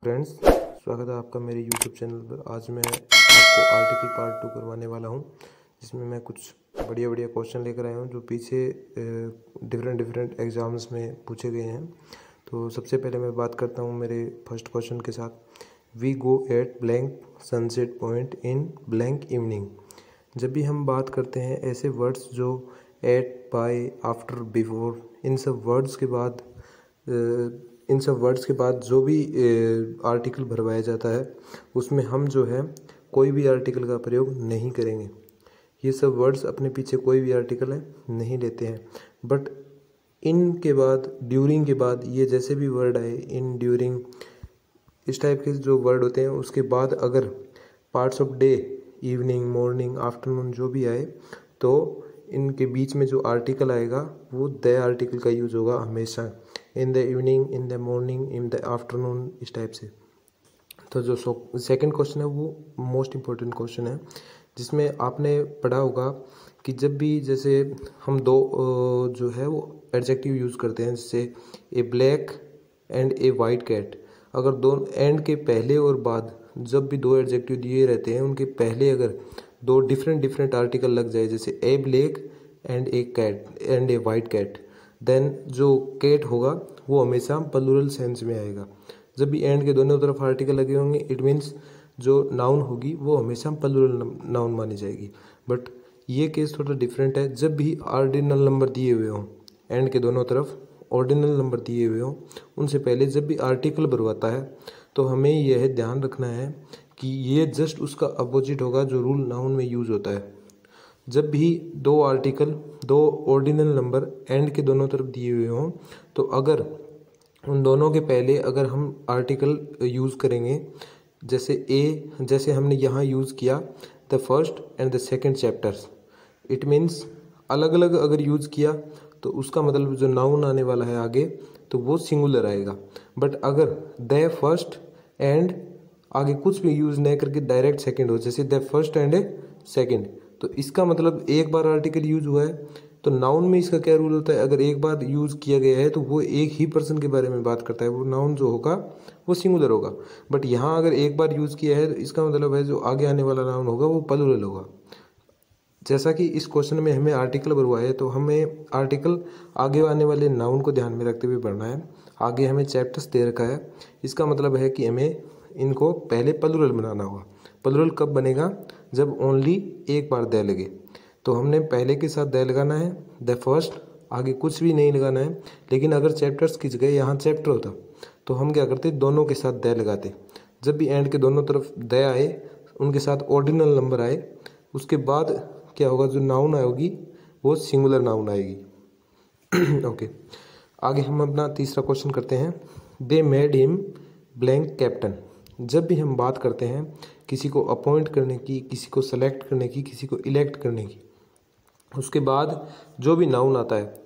Friends, स्वागत है आपका मेरे यूट्यूब चैनल पर। आज मैं आपको आर्टिकल पार्ट 2 करवाने वाला हूं, जिसमें मैं कुछ बढ़िया क्वेश्चन लेकर आया हूं जो पीछे डिफरेंट एग्ज़ाम्स में पूछे गए हैं। तो सबसे पहले मैं बात करता हूं मेरे फर्स्ट क्वेश्चन के साथ। We go at blank sunset point in blank evening. जब भी हम बात करते हैं ऐसे वर्ड्स जो एट, बाय, आफ्टर, बिफोर, इन सब वर्ड्स के बाद जो भी आर्टिकल भरवाया जाता है उसमें हम जो है कोई भी आर्टिकल का प्रयोग नहीं करेंगे। ये सब वर्ड्स अपने पीछे कोई भी आर्टिकल है नहीं लेते हैं। बट इन के बाद, ड्यूरिंग के बाद, ये जैसे भी वर्ड आए, इन, ड्यूरिंग, इस टाइप के जो वर्ड होते हैं उसके बाद अगर parts of day, evening, morning, afternoon जो भी आए तो इनके बीच में जो आर्टिकल आएगा वो द आर्टिकल का यूज़ होगा हमेशा। In the evening, in the morning, in the afternoon, इस टाइप से। तो जो सेकंड क्वेश्चन है वो मोस्ट इम्पोर्टेंट क्वेश्चन है, जिसमें आपने पढ़ा होगा कि जब भी जैसे हम दो जो है वो एडजेक्टिव यूज़ करते हैं, जैसे a black and a white cat. अगर दो एंड के पहले और बाद जब भी दो एडजेक्टिव दिए रहते हैं उनके पहले अगर दो डिफरेंट आर्टिकल लग जाए, जैसे a black and a cat and a white cat, then जो कैट होगा वो हमेशा प्लूरल सेंस में आएगा। जब भी एंड के दोनों तरफ आर्टिकल लगे होंगे इट मीन्स जो नाउन होगी वो हमेशा प्लूरल नाउन मानी जाएगी। बट ये केस थोड़ा डिफरेंट है। जब भी ऑर्डिनल नंबर दिए हुए हों, एंड के दोनों तरफ ऑर्डिनल नंबर दिए हुए हों, उनसे पहले जब भी आर्टिकल भरवाता है तो हमें यह ध्यान रखना है कि ये जस्ट उसका अपोजिट होगा जो रूल नाउन में यूज़ होता है। जब भी दो आर्टिकल, दो ऑर्डिनल नंबर एंड के दोनों तरफ दिए हुए हों तो अगर उन दोनों के पहले अगर हम आर्टिकल यूज़ करेंगे, जैसे हमने यहाँ यूज़ किया the first and the second chapters, it means अलग अलग अगर यूज़ किया तो उसका मतलब जो नाउन आने वाला है आगे तो वो सिंगुलर आएगा। बट अगर द फर्स्ट एंड आगे कुछ भी यूज़ नहीं करके डायरेक्ट सेकंड हो, जैसे द फर्स्ट एंड सेकंड, तो इसका मतलब एक बार आर्टिकल यूज़ हुआ है। तो नाउन में इसका क्या रूल होता है, अगर एक बार यूज़ किया गया है तो वो एक ही पर्सन के बारे में बात करता है, वो नाउन जो होगा वो सिंगुलर होगा। बट यहाँ अगर एक बार यूज़ किया है तो इसका मतलब है जो आगे आने वाला नाउन होगा वो प्लूरल होगा। जैसा कि इस क्वेश्चन में हमें आर्टिकल भरवा है तो हमें आर्टिकल आगे आने वाले नाउन को ध्यान में रखते हुए पढ़ना है। आगे हमें चैप्टर्स दे रखा है, इसका मतलब है कि हमें इनको पहले प्लूरल बनाना होगा। प्लूरल कब बनेगा, जब ओनली एक बार द लगे। तो हमने पहले के साथ द लगाना है, द फर्स्ट, आगे कुछ भी नहीं लगाना है। लेकिन अगर चैप्टर्स की जगह यहाँ चैप्टर होता तो हम क्या करते, दोनों के साथ द लगाते। जब भी एंड के दोनों तरफ द आए, उनके साथ ऑर्डिनल नंबर आए, उसके बाद क्या होगा, जो नाउन आएगी वो सिंगुलर नाउन आएगी। ओके, आगे हम अपना तीसरा क्वेश्चन करते हैं। दे मेड हिम ब्लैंक कैप्टन। जब भी हम बात करते हैं किसी को अपॉइंट करने की, किसी को सेलेक्ट करने की, किसी को इलेक्ट करने की, उसके बाद जो भी नाउन आता है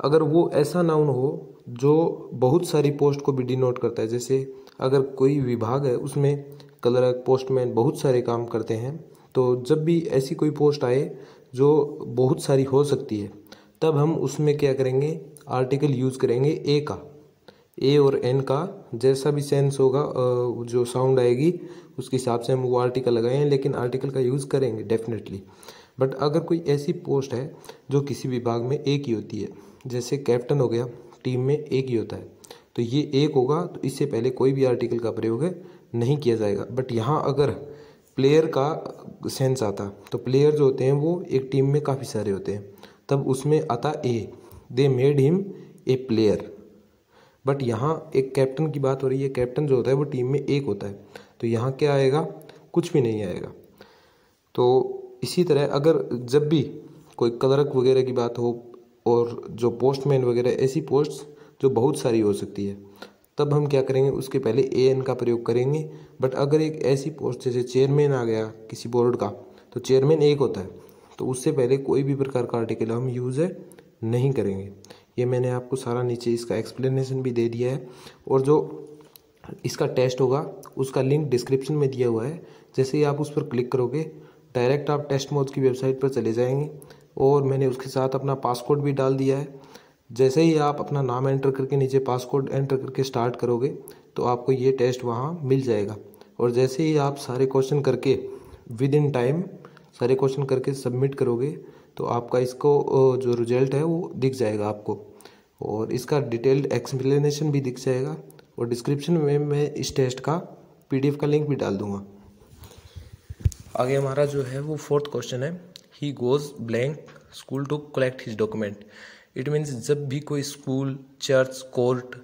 अगर वो ऐसा नाउन हो जो बहुत सारी पोस्ट को भी डिनोट करता है, जैसे अगर कोई विभाग है उसमें क्लर्क, पोस्टमैन बहुत सारे काम करते हैं, तो जब भी ऐसी कोई पोस्ट आए जो बहुत सारी हो सकती है तब हम उसमें क्या करेंगे, आर्टिकल यूज़ करेंगे ए का। ए और एन का जैसा भी सेंस होगा, जो साउंड आएगी उसके हिसाब से हम वो आर्टिकल लगाएं, लेकिन आर्टिकल का यूज़ करेंगे डेफिनेटली। बट अगर कोई ऐसी पोस्ट है जो किसी विभाग में एक ही होती है, जैसे कैप्टन हो गया, टीम में एक ही होता है, तो ये एक होगा, तो इससे पहले कोई भी आर्टिकल का प्रयोग नहीं किया जाएगा। बट यहाँ अगर प्लेयर का सेंस आता तो प्लेयर जो होते हैं वो एक टीम में काफ़ी सारे होते हैं, तब उसमें आता a, they made him a player. But यहाँ एक कैप्टन की बात हो रही है, कैप्टन जो होता है वो टीम में एक होता है, तो यहाँ क्या आएगा, कुछ भी नहीं आएगा। तो इसी तरह अगर जब भी कोई क्लर्क वगैरह की बात हो और जो पोस्टमैन वगैरह, ऐसी पोस्ट्स जो बहुत सारी हो सकती है, तब हम क्या करेंगे, उसके पहले ए एन का प्रयोग करेंगे। बट अगर एक ऐसी पोस्ट जैसे चेयरमैन आ गया किसी बोर्ड का, तो चेयरमैन एक होता है, तो उससे पहले कोई भी प्रकार का आर्टिकल हम यूज़ नहीं करेंगे। ये मैंने आपको सारा नीचे इसका एक्सप्लेनेशन भी दे दिया है, और जो इसका टेस्ट होगा उसका लिंक डिस्क्रिप्शन में दिया हुआ है। जैसे ही आप उस पर क्लिक करोगे डायरेक्ट आप टेस्ट मोड की वेबसाइट पर चले जाएंगे, और मैंने उसके साथ अपना पासकोड भी डाल दिया है। जैसे ही आप अपना नाम एंटर करके नीचे पासकोड एंटर करके स्टार्ट करोगे तो तो आपको ये टेस्ट वहाँ मिल जाएगा। और जैसे ही आप सारे क्वेश्चन करके विद इन टाइम सारे क्वेश्चन करके सबमिट करोगे तो आपका इसको जो रिजल्ट है वो दिख जाएगा आपको, और इसका डिटेल्ड एक्सप्लेनेशन भी दिख जाएगा। और डिस्क्रिप्शन में मैं इस टेस्ट का PDF का लिंक भी डाल दूंगा। आगे हमारा जो है वो 4th क्वेश्चन है, he goes blank school to collect his document. It means जब भी कोई स्कूल, चर्च, कोर्ट,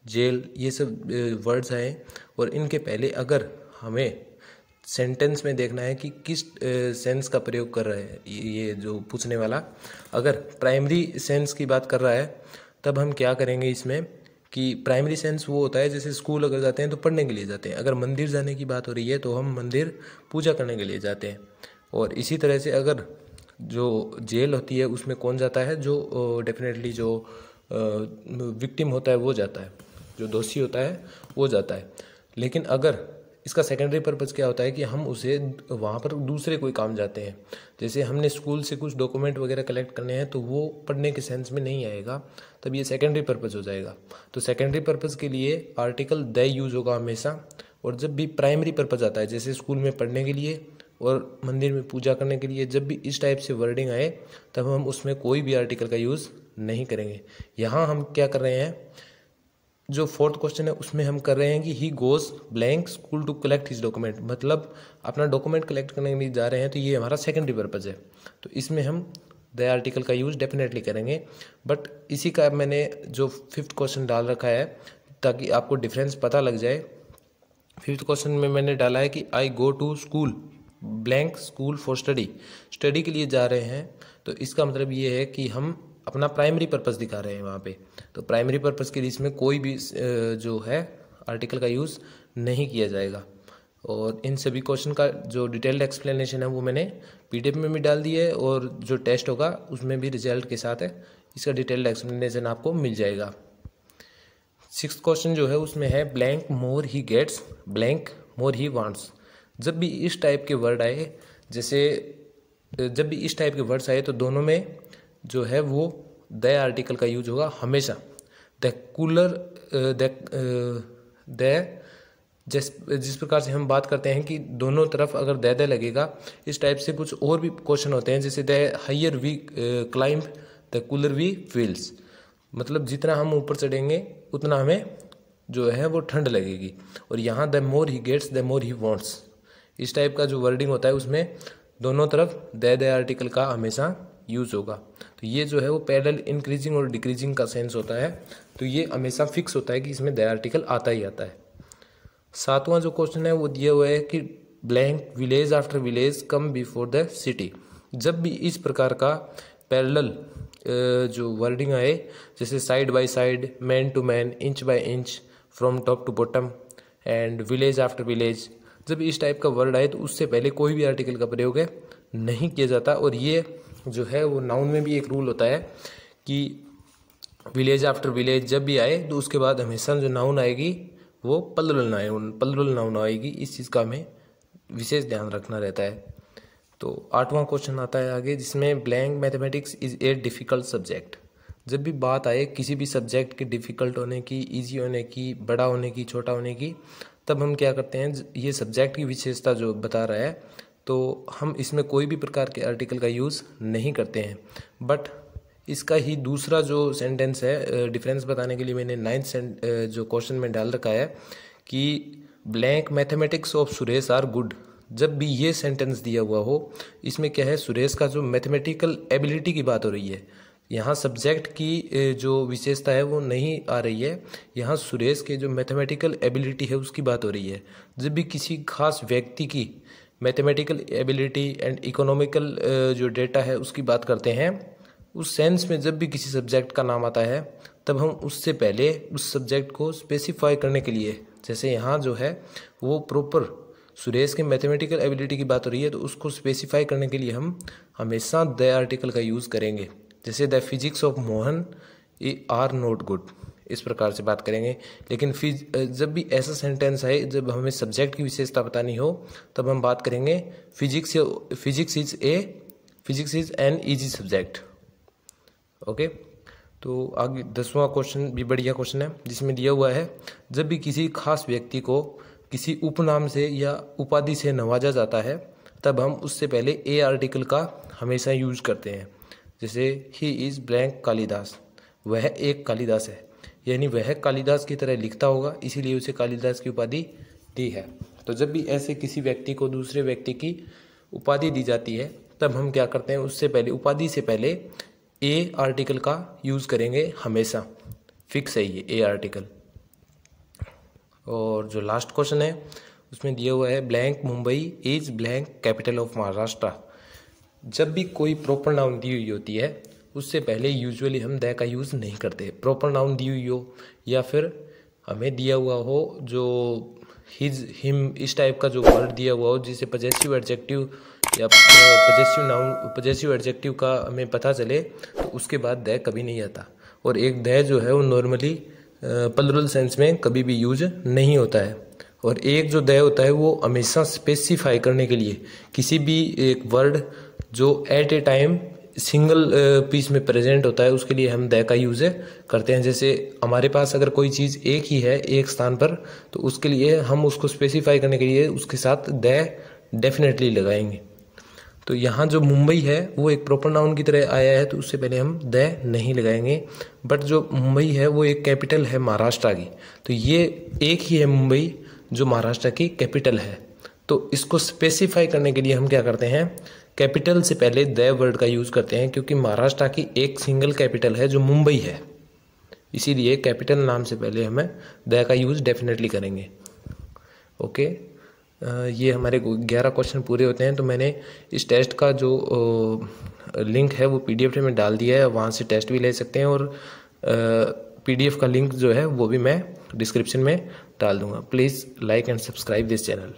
जेल ये सब वर्ड्स आए और इनके पहले अगर हमें सेंटेंस में देखना है कि किस सेंस का प्रयोग कर रहा है ये जो पूछने वाला, अगर प्राइमरी सेंस की बात कर रहा है तब हम क्या करेंगे इसमें कि प्राइमरी सेंस वो होता है जैसे स्कूल अगर जाते हैं तो पढ़ने के लिए जाते हैं, अगर मंदिर जाने की बात हो रही है तो हम मंदिर पूजा करने के लिए जाते हैं। और इसी तरह से अगर जो जेल होती है उसमें कौन जाता है, जो डेफिनेटली जो विक्टिम होता है वो जाता है, जो दोषी होता है वो जाता है। लेकिन अगर इसका सेकेंडरी पर्पज़ क्या होता है कि हम उसे वहाँ पर दूसरे कोई काम जाते हैं, जैसे हमने स्कूल से कुछ डॉक्यूमेंट वगैरह कलेक्ट करने हैं तो वो पढ़ने के सेंस में नहीं आएगा, तब ये सेकेंडरी पर्पज़ हो जाएगा। तो सेकेंडरी पर्पज़ के लिए आर्टिकल द यूज़ होगा हमेशा। और जब भी प्राइमरी पर्पज़ आता है जैसे स्कूल में पढ़ने के लिए और मंदिर में पूजा करने के लिए, जब भी इस टाइप से वर्डिंग आए तब हम उसमें कोई भी आर्टिकल का यूज़ नहीं करेंगे। यहाँ हम क्या कर रहे हैं, जो 4th क्वेश्चन है उसमें हम कर रहे हैं कि he goes blank school to collect his document, मतलब अपना डॉक्यूमेंट कलेक्ट करने के लिए जा रहे हैं, तो ये हमारा सेकेंडरी पर्पज़ है। तो इसमें हम द आर्टिकल का यूज़ डेफिनेटली करेंगे। बट इसी का मैंने जो 5th क्वेश्चन डाल रखा है ताकि आपको डिफरेंस पता लग जाए। 5th क्वेश्चन में मैंने डाला है कि I go to school blank school for study, study के लिए जा रहे हैं, तो इसका मतलब ये है कि हम अपना प्राइमरी पर्पज़ दिखा रहे हैं वहाँ पे। तो प्राइमरी पर्पज़ के लिए इसमें कोई भी जो है आर्टिकल का यूज़ नहीं किया जाएगा। और इन सभी क्वेश्चन का जो डिटेल्ड एक्सप्लेनेशन है वो मैंने PDF में भी डाल दिया है, और जो टेस्ट होगा उसमें भी रिजल्ट के साथ है इसका डिटेल्ड एक्सप्लेनेशन आपको मिल जाएगा। 6th क्वेश्चन जो है उसमें है blank more he gets blank more he wants. जब भी इस टाइप के वर्ड आए, जैसे जब भी इस टाइप के वर्ड्स आए तो दोनों में जो है वो द आर्टिकल का यूज होगा हमेशा। द कूलर द जिस प्रकार से हम बात करते हैं कि दोनों तरफ अगर द लगेगा, इस टाइप से कुछ और भी क्वेश्चन होते हैं जैसे the higher we climb the cooler we feels, मतलब जितना हम ऊपर चढ़ेंगे उतना हमें जो है वो ठंड लगेगी। और यहाँ the more he gets the more he wants, इस टाइप का जो वर्डिंग होता है उसमें दोनों तरफ द आर्टिकल का हमेशा यूज होगा। तो ये जो है वो पैरेलल इंक्रीजिंग और डिक्रीजिंग का सेंस होता है, तो ये हमेशा फिक्स होता है कि इसमें द आर्टिकल आता ही आता है। 7वां जो क्वेश्चन है वो दिया हुआ है कि blank village after village come before the city. जब भी इस प्रकार का पैरेलल जो वर्डिंग आए, जैसे side by side, man to man, inch by inch, from top to bottom and village after village, जब इस टाइप का वर्ड आए तो उससे पहले कोई भी आर्टिकल का प्रयोग है नहीं किया जाता। और ये जो है वो नाउन में भी एक रूल होता है कि विलेज आफ्टर विलेज जब भी आए तो उसके बाद हमेशा जो नाउन आएगी वो प्लुरल नाउन आएगी। इस चीज़ का हमें विशेष ध्यान रखना रहता है। तो 8वां क्वेश्चन आता है आगे, जिसमें blank mathematics is a difficult subject. जब भी बात आए किसी भी सब्जेक्ट के डिफ़िकल्ट होने की, ईजी होने की, बड़ा होने की, छोटा होने की, तब हम क्या करते हैं, ये सब्जेक्ट की विशेषता जो बता रहा है तो हम इसमें कोई भी प्रकार के आर्टिकल का यूज़ नहीं करते हैं। बट इसका ही दूसरा जो सेंटेंस है, डिफरेंस बताने के लिए मैंने 9th जो क्वेश्चन में डाल रखा है कि blank mathematics of Suresh are good. जब भी ये सेंटेंस दिया हुआ हो, इसमें क्या है, सुरेश का जो मैथमेटिकल एबिलिटी की बात हो रही है, यहाँ सब्जेक्ट की जो विशेषता है वो नहीं आ रही है, यहाँ सुरेश के जो मैथमेटिकल एबिलिटी है उसकी बात हो रही है। जब भी किसी खास व्यक्ति की मैथमेटिकल एबिलिटी एंड इकोनॉमिकल जो डेटा है उसकी बात करते हैं, उस सेंस में जब भी किसी सब्जेक्ट का नाम आता है तब हम उससे पहले उस सब्जेक्ट को स्पेसिफाई करने के लिए, जैसे यहाँ जो है वो प्रॉपर सुरेश के मैथमेटिकल एबिलिटी की बात हो रही है तो उसको स्पेसिफाई करने के लिए हम हमेशा द आर्टिकल का यूज़ करेंगे। जैसे the physics of Mohan are not good, इस प्रकार से बात करेंगे। लेकिन जब भी ऐसा सेंटेंस आए जब हमें सब्जेक्ट की विशेषता बतानी हो तब हम बात करेंगे physics is an easy subject. Okay, तो आगे 10वां क्वेश्चन भी बढ़िया क्वेश्चन है, जिसमें दिया हुआ है जब भी किसी खास व्यक्ति को किसी उपनाम से या उपाधि से नवाजा जाता है तब हम उससे पहले ए आर्टिकल का हमेशा यूज करते हैं। जैसे ही इज़ ब्लैंक कालिदास, वह एक कालिदास है, यानी वह कालिदास की तरह लिखता होगा, इसीलिए उसे कालिदास की उपाधि दी है। तो जब भी ऐसे किसी व्यक्ति को दूसरे व्यक्ति की उपाधि दी जाती है तब हम क्या करते हैं, उससे पहले उपाधि से पहले ए आर्टिकल का यूज़ करेंगे हमेशा, फिक्स है ये ए आर्टिकल। और जो लास्ट क्वेश्चन है उसमें दिया हुआ है blank Mumbai is blank capital of Maharashtra. जब भी कोई प्रॉपर नाउन दी हुई होती है उससे पहले यूजुअली हम द का यूज़ नहीं करते। प्रॉपर नाउन दी हुई हो या फिर हमें दिया हुआ हो जो हिज हिम इस टाइप का जो वर्ड दिया हुआ हो जिसे पजेसिव एडजेक्टिव या पजेसिव एडजेक्टिव का हमें पता चले, तो उसके बाद द कभी नहीं आता। और एक द जो है वो नॉर्मली प्लुरल सेंस में कभी भी यूज नहीं होता है। और एक जो द होता है वो हमेशा स्पेसिफाई करने के लिए किसी भी एक वर्ड जो at a time single piece में प्रेजेंट होता है उसके लिए हम द का यूज़ करते हैं। जैसे हमारे पास अगर कोई चीज़ एक ही है एक स्थान पर, तो उसके लिए हम उसको स्पेसिफाई करने के लिए उसके साथ द डेफिनेटली लगाएंगे। तो यहाँ जो मुंबई है वो एक प्रॉपर नाउन की तरह आया है, तो उससे पहले हम द नहीं लगाएंगे। बट जो मुंबई है वो एक कैपिटल है महाराष्ट्र की, तो ये एक ही है मुंबई जो महाराष्ट्र की कैपिटल है। तो इसको स्पेसिफाई करने के लिए हम क्या करते हैं, कैपिटल से पहले द वर्ड का यूज़ करते हैं, क्योंकि महाराष्ट्र की एक सिंगल कैपिटल है जो मुंबई है, इसीलिए कैपिटल नाम से पहले हमें द का यूज़ डेफिनेटली करेंगे। ओके, ये हमारे 11 क्वेश्चन पूरे होते हैं। तो मैंने इस टेस्ट का जो लिंक है वो PDF में डाल दिया है, वहाँ से टेस्ट भी ले सकते हैं। और PDF का लिंक जो है वो भी मैं डिस्क्रिप्शन में डाल दूँगा। Please like and subscribe this channel.